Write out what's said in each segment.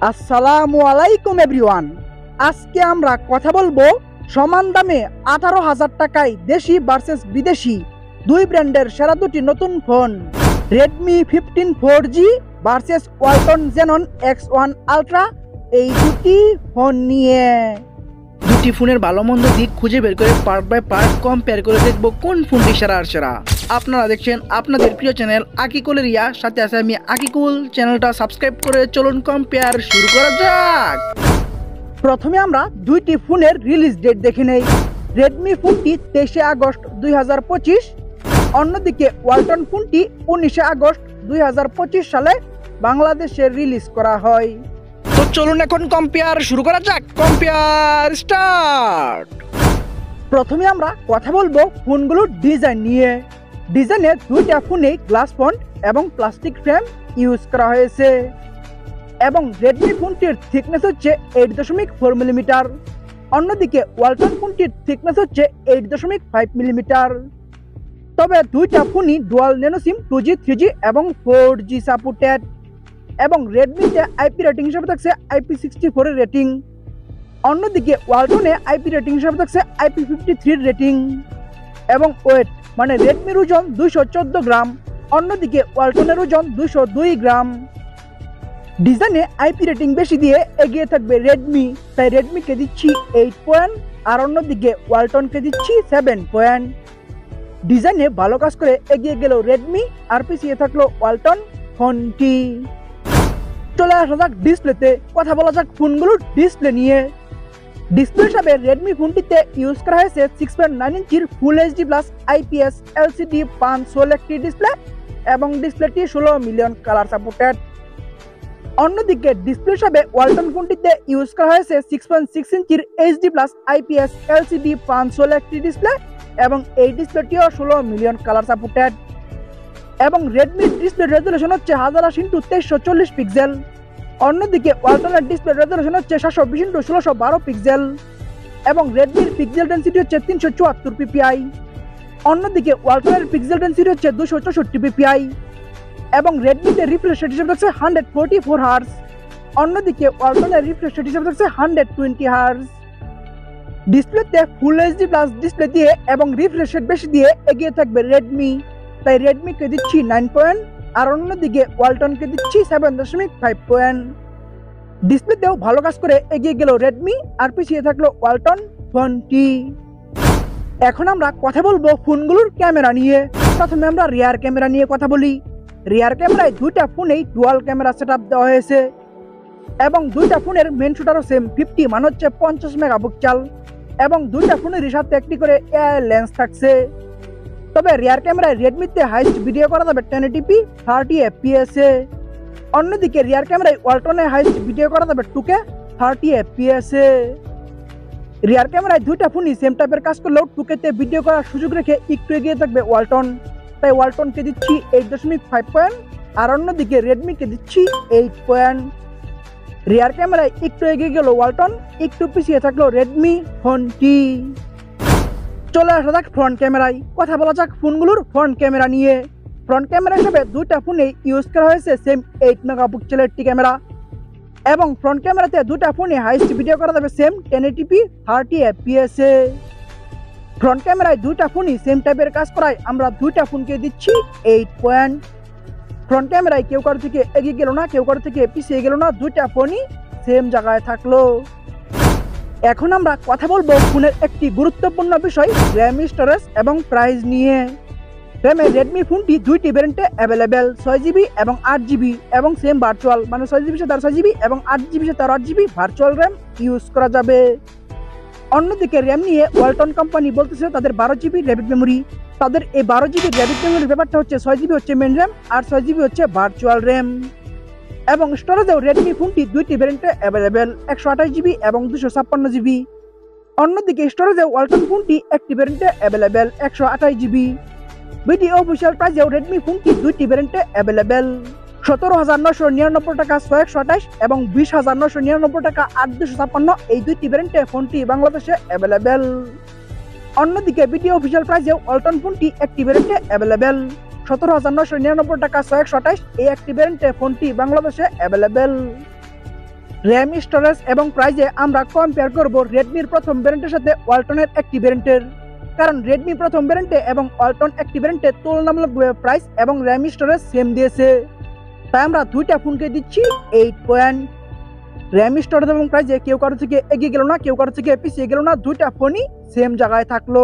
আসসালামু আলাইকুম এভরিওয়ান। আজকে আমরা কথা বলবো সমান দামে 18,000 টাকায় দেশি ভার্সেস বিদেশি দুই ব্র্যান্ডের সেরা দুটি নতুন phone, Redmi 15 4G versus Walton xenon X1 ultra. এই দুটি ফোন নিয়ে দুটি ফোনের ভালো মন্দ দিক খুঁজে বের করে পার্ট বাই পার্ট কম্পেয়ার করে দেখব কোন ফোনটি সেরা আর সেরা। আপনারা দেখছেন আপনাদের প্রিয় চ্যানেল আকিকুলের রিয়া, সাথে আছে আমি আকিকুল। চ্যানেলটা সাবস্ক্রাইব করে চলুন কম্পেয়ার শুরু করা যাক। প্রথমে আমরা দুইটি ফোনের রিলিজ ডেট দেখে নেই। রেডমি ফোনটি 23 আগস্ট 2025, অন্যদিকে ওয়ালটন ফোনটি 19 আগস্ট 2025 সালে বাংলাদেশে রিলিজ করা হয়। তো চলুন এখন কম্পেয়ার শুরু করা যাক। Compare start. প্রথমে আমরা কথা বলবো ফোনগুলোর ডিজাইন নিয়ে। ডিজাইনে দুইটা ফোনেই গ্লাস ফন্ট এবং প্লাস্টিক ফ্রেম ইউজ করা হয়েছে এবং রেডমি ফোনটির থিকনেস হচ্ছে 8.4 মিলিমিটার, অন্যদিকে ওয়ালটন ফোনটির থিকনেস হচ্ছে 8.5 মিলিমিটার। তবে দুইটা ফোনই ডুয়াল ন্যানো সিম 2G 3G এবং 4G সাপোর্টেড এবং রেডমিতে আইপি রেটিং হিসেবে থাকছে IP64 এর রেটিং, অন্যদিকে ওয়ালটনে আইপি রেটিং হিসেবে থাকছে IP53 রেটিং এবং ওয়েট মানে রেডমির ওজন 214 গ্রাম, অন্যদিকে ওয়ালটনের ওজন 202 গ্রাম। ডিজাইনে আইপি রেটিং বেশি দিয়ে এগিয়ে থাকবে রেডমি, তাই রেডমিকে দিচ্ছি 8 পয়েন্ট আর অন্যদিকে ওয়ালটনকে দিচ্ছি 7 পয়েন্ট। ডিজাইনে ভালো কাজ করে এগিয়ে গেল রেডমি আর পিছিয়ে থাকলো ওয়ালটন ফোনটি। চলে আসা যাক ডিসপ্লেতে। কথা বলা যাক ফোনগুলোর ডিসপ্লে নিয়ে। ডিসপ্লে হিসাবে রেডমি ফোনটিতে ইউজ করা হয়েছে 6.9 ইঞ্চির full HD plus IPS LCD 516 একটি ডিসপ্লে এবং ডিসপ্লেটি 16 মিলিয়ন কালার সাপোর্টেড। অন্যদিকে ডিসপ্লে হিসাবে ওয়ালটন ফোনটিতে ইউজ করা হয়েছে 6.6 ইঞ্চির HD প্লাস IPS LCD 516 একটি ডিসপ্লে এবং এই ডিসপ্লেটিও 16 মিলিয়ন কালার সাপোর্টেড এবং রেডমির ডিসপ্লে রেজুলেশন হচ্ছে 1080x2340 পিক্সেল, অন্যদিকে ওয়ালটনের ডিসপ্লে রেজুলেশন হচ্ছে 720x1612 পিক্সেল এবং রেডমির পিক্সেল ডেনসিটি হচ্ছে 374 ppi, অন্যদিকে ওয়ালটনের পিক্সেল ডেনসিটি হচ্ছে 264 ppi এবং রেডমিতে রিফ্রেশ রেট হিসেবে থাকছে 144 Hz, অন্যদিকে ওয়ালটনের রিফ্রেশ রেট হিসেবে থাকছে 120 Hz। ডিসপ্লেতে ফুল এইচডি প্লাস ডিসপ্লে দিয়ে এবং রিফ্রেশ রেট বেশি দিয়ে এগিয়ে থাকবে রেডমি, তাই রেডমিকে দিচ্ছি 9 পয়েন্ট আর অন্যদিকে ওয়ালটনকে দিচ্ছি 7.5 পয়েন্ট। ডিসপ্লেতেও ভালো কাজ করে এগিয়ে গেল রেডমি আর পিছিয়ে থাকলো ওয়ালটন ফোনটি। এখন আমরা কথা বলবো ফোনগুলোর ক্যামেরা নিয়ে। প্রথমে আমরা রিয়ার ক্যামেরা নিয়ে কথা বলি। রিয়ার ক্যামেরায় দুইটা ফোনেই ডুয়াল ক্যামেরা সেটআপ দেওয়া হয়েছে এবং দুইটা ফোনের মেন শুটারও সেম 50 মানে হচ্ছে 50 মেগাপিক্সেল এবং দুইটা ফোনের সাথে একটি করে এআই লেন্স থাকছে। তবে রিয়ার ক্যামেরায় রেডমিতে হাইস্ট ভিডিও করা যাবে 1080p 30 fps এ, অন্যদিকে রিয়ার ক্যামেরায় ওয়ালটনে হাইস্ট ভিডিও করা যাবে 2K 30 fps এ। রিয়ার ক্যামেরায় দুইটা ফোনই সেম টাইপের কাজ করলেও 2K তে ভিডিও করার সুযোগ রেখে একটু এগিয়ে থাকবে ওয়ালটন, তাই ওয়ালটনকে দিচ্ছি 8.5 পয়েন্ট আর অন্যদিকে রেডমিকে দিচ্ছি 8 পয়েন্ট। রিয়ার ক্যামেরায় একটু এগিয়ে গেল ওয়ালটন, একটু পিছিয়ে থাকলো রেডমি ফোনটি। চলে আসা যাক ফ্রন্ট ক্যামেরায়। কথা বলা যাক ফোনগুলোর ফ্রন্ট ক্যামেরা নিয়ে। ফ্রন্ট ক্যামেরা হিসেবে দুইটা ফোনে ইউজ করা হয়েছে সেম 8 মেগাপিক্সেলের একটি ক্যামেরা এবং ফ্রন্ট ক্যামেরাতে দুইটা ফোনে হাইস্ট ভিডিও করা যাবে সেম 1080p 30 fps এ। ফ্রন্ট ক্যামেরায় দুইটা ফোনই সেম টাইপের কাজ করায় আমরা দুইটা ফোনকে দিচ্ছি 8 পয়েন্ট। ফ্রন্ট ক্যামেরায় কেউ কারো থেকে এগিয়ে গেল না, কেউ কারো থেকে পিছিয়ে গেল না, দুইটা ফোনই সেম জায়গায় থাকলো। এখন আমরা কথা বলবো ফোনের একটি গুরুত্বপূর্ণ বিষয় র্যাম, স্টোরেজ এবং প্রাইস নিয়ে। র্যামে রেডমি ফোনটি দুইটি ভ্যারিয়েন্টে অ্যাভেলেবেল, 6GB এবং 8GB এবং সেম ভার্চুয়াল মানে 6GB সাথে 6GB এবং 8GB সাথে 8GB ভার্চুয়াল র্যাম ইউজ করা যাবে। অন্যদিকে র্যাম নিয়ে ওয়ালটন কোম্পানি বলতেছে তাদের 12GB র্যাপিড মেমোরি। তাদের এই 12GB র্যাপিড মেমোরির ব্যাপারটা হচ্ছে 6GB হচ্ছে মেন র্যাম আর 6GB হচ্ছে ভার্চুয়াল র্যাম এবং স্টোরেজেও রেডমি ফোনটি দুইটি ভ্যারিয়েন্টে অ্যাভেলেবেল, 128GB এবং 256GB। অন্যদিকে স্টোরেজে ওয়ালটন ফোনটি একটি ভ্যারিয়েন্টে অ্যাভেলেবেল, 128GB। ভিডিও অফিসিয়াল প্রাইসেও রেডমি ফোনটি দুইটি ভ্যারিয়েন্টে অ্যাভেলেবেল, 17,999 টাকা 628 এবং 20,999 টাকা 856। এই দুইটি ভ্যারিয়েন্টে ফোনটি বাংলাদেশে অ্যাভেলেবেল। অন্যদিকে ভিডিও অফিসিয়াল প্রাইসেও ওয়ালটন ফোনটি একটি ভ্যারিয়েন্টে অ্যাভেলেবেল, 17,999 টাকা 628। এই একটি ভ্যারিয়েন্টে ফোনটি বাংলাদেশে অ্যাভেলেবেল। র্যাম, স্টোরেজ এবং প্রাইজে আমরা কম্পেয়ার করব রেডমির প্রথম ভ্যারিয়েন্টের সাথে ওয়ালটনের একটি ভ্যারিয়েন্টের। কারণ রেডমি প্রথম ভ্যারিয়েন্টে এবং ওয়ালটন একটি ভ্যারিয়েন্টে তুলনামূলকভাবে প্রাইস এবং র্যাম স্টোরেজ সেম দিয়েছে। তাই আমরা দুইটা ফোনকে দিচ্ছি 8 পয়েন্ট। র্যাম, স্টোরেজ এবং প্রাইজে কেউ কারো থেকে এগিয়ে গেল না, কেউ কারো থেকে পিছিয়ে গেল না, দুইটা ফোনই সেম জায়গায় থাকলো।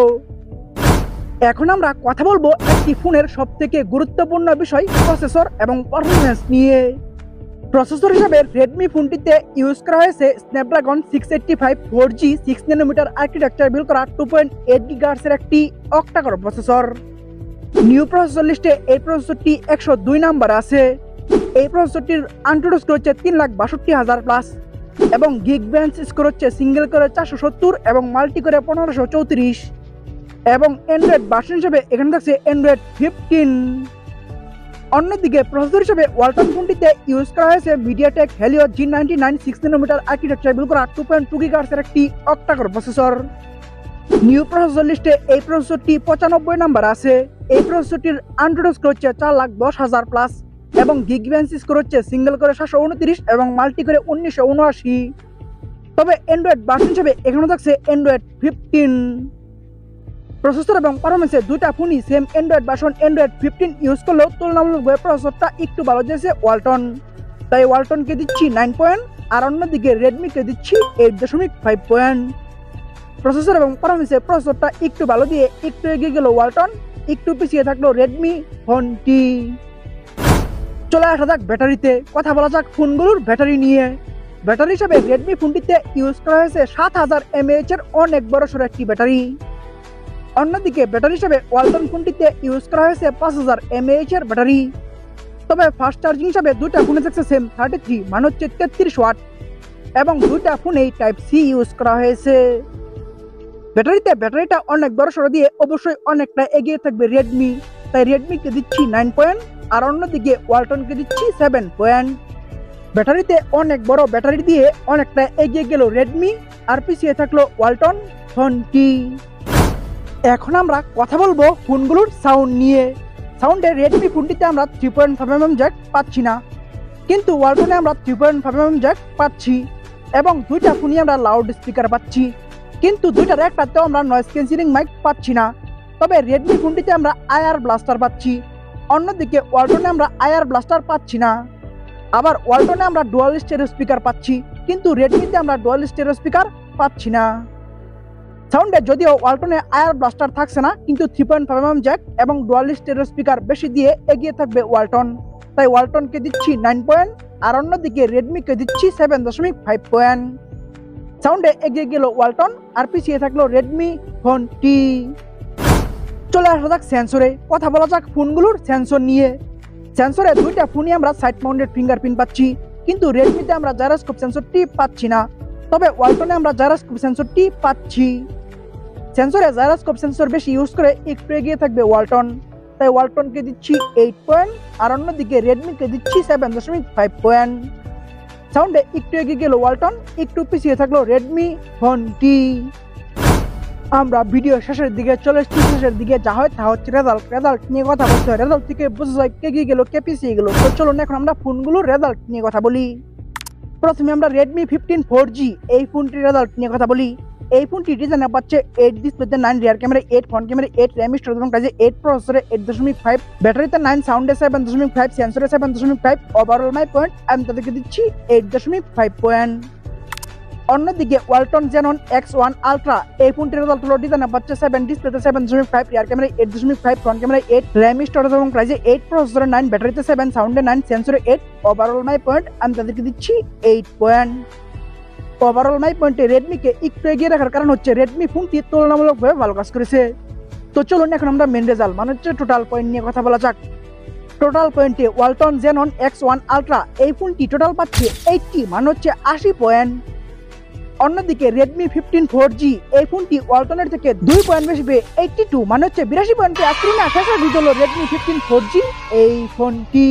এখন আমরা কথা বলবো একটি ফোনের সবথেকে গুরুত্বপূর্ণ বিষয় প্রসেসর এবং পারফরম্যান্স নিয়ে। প্রসেসর হিসেবে রেডমি ফোনটিতে ইউজ করা হয়েছে Snapdragon 685 4G 6 nanometre architecture build করা 2.8 গিগাহার্টজের একটি অক্টা-কোর প্রসেসর। নিউ প্রসেসর লিস্টে এই প্রসেসরটি 102 নম্বরে আছে। এই প্রসেসরটির আন্টুডো স্কোর হচ্ছে 3,62,000 প্লাস এবং গিগবেঞ্চ স্কোর হচ্ছে সিঙ্গেল করে 470 এবং মাল্টি করে 1534 এবং অ্যান্ড্রয়েড ভার্সন হিসেবে এখানে থাকছে অ্যান্ড্রয়েড 15। অন্যদিকে প্রসেসর হিসেবে ওয়ালটন ফোনটিতে ইউজ করা হয়েছে MediaTek Helio G99 6 nanometre architecture build করা 2.2 গিগাহার্টজের একটি অক্টা-কোর প্রসেসর। নিউ প্রসেসর লিস্টে এই প্রসেসরটি 95 নম্বর আছে। এই প্রসেসরটির আন্টুডো স্কোর হচ্ছে 4,10,000 প্লাস এবং গিগবেঞ্চ স্কোর হচ্ছে সিঙ্গেল করে 729 এবং মাল্টি করে 1979। তবে অ্যান্ড্রয়েড ভার্সন হিসেবে এখানে থাকছে অ্যান্ড্রয়েড 15। প্রসেসর এবং পারফরম্যান্সে দুইটা ফোনই same Android version Android 15 use করলেও তুলনামূলকভাবে প্রসেসরটা একটু ভালো দিয়েছে ওয়ালটন। তাই ওয়ালটনকে দিচ্ছি 9 পয়েন্ট আর অন্যদিকে রেডমিকে দিচ্ছি 8.5 পয়েন্ট। প্রসেসর এবং পারফরম্যান্সে প্রসেসরটা একটু ভালো দিয়ে একটু এগিয়ে গেল ওয়ালটন, একটু পিছিয়ে থাকলো রেডমি ফোনটি। চলে আসা যাক ব্যাটারিতে, কথা বলা যাক ফোনগুলোর ব্যাটারি নিয়ে। ব্যাটারি হিসাবে রেডমি ফোনটিতে ইউজ করা হয়েছে 7000 mAh এর অনেক বড় সড়ো একটি ব্যাটারি। অন্যদিকে ব্যাটারি হিসেবে ওয়ালটন ফোনটিতে ইউজ করা হয়েছে 5000 mAh এর ব্যাটারি। তবে ফাস্ট চার্জিং হিসাবে দুইটা ফোনে থাকছে সেম 33 মানে হচ্ছে 33 ওয়াট এবং দুইটা ফোনেই টাইপ সি ইউজ করা হয়েছে। ব্যাটারিটা অনেক বড় সড়ো দিয়ে অবশ্যই অনেকটা এগিয়ে থাকবে রেডমি, তাই রেডমিকে দিচ্ছি 9 পয়েন্ট আর অন্যদিকে ওয়ালটনকে দিচ্ছি 7 পয়েন্ট। ব্যাটারিতে অনেক বড় ব্যাটারি দিয়ে অনেকটা এগিয়ে গেল রেডমি আর পিছিয়ে থাকলো ওয়ালটন ফোনটি। এখন আমরা কথা বলবো ফোনগুলোর সাউন্ড নিয়ে। সাউন্ডে রেডমি ফোনটিতে আমরা 3.5mm জ্যাক পাচ্ছি না, কিন্তু ওয়ালটনে আমরা 3.5mm জ্যাক পাচ্ছি এবং দুইটা ফোনই আমরা লাউড স্পিকার পাচ্ছি, কিন্তু দুইটার একটাতেও আমরা নয়েজ ক্যান্সেলিং মাইক পাচ্ছি না। তবে রেডমি ফোনটিতে আমরা আইআর ব্লাস্টার পাচ্ছি, অন্যদিকে ওয়ালটনে আমরা আইআর ব্লাস্টার পাচ্ছি না। আবার ওয়ালটনে আমরা ডুয়াল স্টেরিও স্পিকার পাচ্ছি, কিন্তু রেডমিতে আমরা ডুয়াল স্টেরিও স্পিকার পাচ্ছি না। সাউন্ডে যদিও ওয়ালটনে আইআর ব্লাস্টার থাকছে না, কিন্তু 3.5mm জ্যাক এবং ডুয়াল স্টেরিও স্পিকার বেশি দিয়ে এগিয়ে থাকবে ওয়ালটন, তাই ওয়ালটনকে দিচ্ছি 9 পয়েন্ট আর অন্যদিকে রেডমিকে দিচ্ছি 7.5 পয়েন্ট। সাউন্ডে এগিয়ে গেল ওয়ালটন আর পিছিয়ে থাকলো রেডমি ফোনটি। চলে আসা যাক সেন্সরে, কথা বলা যাক ফোনগুলোর সেন্সর নিয়ে। সেন্সরে দুইটা ফোনই আমরা সাইড মাউন্টেড ফিঙ্গারপ্রিন্ট পাচ্ছি, কিন্তু রেডমিতে আমরা জাইরোস্কোপ সেন্সরটি পাচ্ছি না। তবে ওয়ালটনে আমরা জাইরোস্কোপ সেন্সরটি পাচ্ছি। সেন্সরে জাইরোস্কোপ সেন্সর বেশি ইউজ করে একটু এগিয়ে থাকবে ওয়ালটন, তাই ওয়ালটনকে দিচ্ছি 8 পয়েন্ট আর অন্যদিকে রেডমিকে দিচ্ছি 7.5 পয়েন্ট। সাউন্ডে একটু এগিয়ে গেল ওয়ালটন, একটু পিছিয়ে থাকলো রেডমি ফোনটি। আমরা ভিডিও শেষের দিকে চলে এসেছি, শেষের দিকে যা হয় তা হচ্ছে রেজাল্ট নিয়ে কথা বলতে হয়। রেজাল্ট থেকে বোঝা যায় কে এগিয়ে গেল কে পিছিয়ে গেল। তো চলুন এখন আমরা ফোনগুলোর রেজাল্ট নিয়ে কথা বলি। প্রথমে আমরা রেডমি 15 4G এই ফোনটির রেজাল্ট নিয়ে কথা বলি। এই ফোনটি ডিজাইনে পাচ্ছে 8 ডিসপ্লেতে 9, rear camera 8, front camera 8, RAM storage এবং প্রাইজে 8, প্রসেসরে 8.5, ব্যাটারিতে 9, সাউন্ডে 7.5, সেন্সরে 7.5, ওভারঅল মাই পয়েন্ট আমি তাদেরকে দিচ্ছি 8.5 পয়েন্ট। অন্যদিকে ওয়ালটন জেনন X1 আলট্রা এই ফোনটির রেজাল্ট হলো ডিজাইনে পাচ্ছে 7, ডিসপ্লেতে 7.5, rear camera 8.5, front camera 8, RAM storage এবং প্রাইজে 8, প্রসেসরে 9, ব্যাটারিতে 7, সাউন্ডে 9, সেন্সরে 8, ওভারঅল মাই পয়েন্ট আমি তাদেরকে দিচ্ছি 8 পয়েন্ট। ওভারঅল মাই পয়েন্টে রেডমিকে একটু এগিয়ে রাখার কারণ হচ্ছে রেডমি ফোনটি তুলনামূলকভাবে ভালো কাজ করেছে। তো চলুন এখন আমরা মেন রেজাল্ট মানে হচ্ছে টোটাল পয়েন্ট নিয়ে কথা বলা যাক। টোটাল পয়েন্টে ওয়ালটন জেনন X1 আলট্রা এই ফোনটি টোটাল পাচ্ছে 80 মানে হচ্ছে 80 পয়েন্ট। অন্যদিকে রেডমি 15 4G এই ফোনটি ওয়ালটনের থেকে 2 পয়েন্ট বেশি পেয়ে 82 মানে হচ্ছে 82 পয়েন্টে আজকে না শেষ হলো রেডমি 15 4G এই ফোনটি।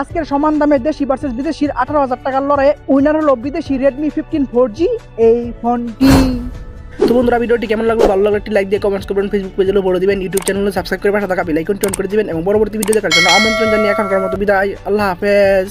আজকের সমান দামে দেশি ভার্সেস বিদেশির 18,000 টাকার লড়াইয়ে উইনার হলো বিদেশি রেডমি 15 4G এই ফোনটি। তো বন্ধুরা ভিডিওটি কেমন লাগলো, ভালো লাগলে একটি লাইক দিয়ে কমেন্টস করবেন, ফেসবুক পেজে ফলো দিবেন, ইউটিউব চ্যানেলে সাবস্ক্রাইব করে পাশে থাকা বেল আইকনটি অন করে দিবেন এবং পরবর্তী ভিডিও দেখার জন্য আমন্ত্রণ জানিয়ে এখনকার মতো বিদায়। আল্লাহ হাফেজ।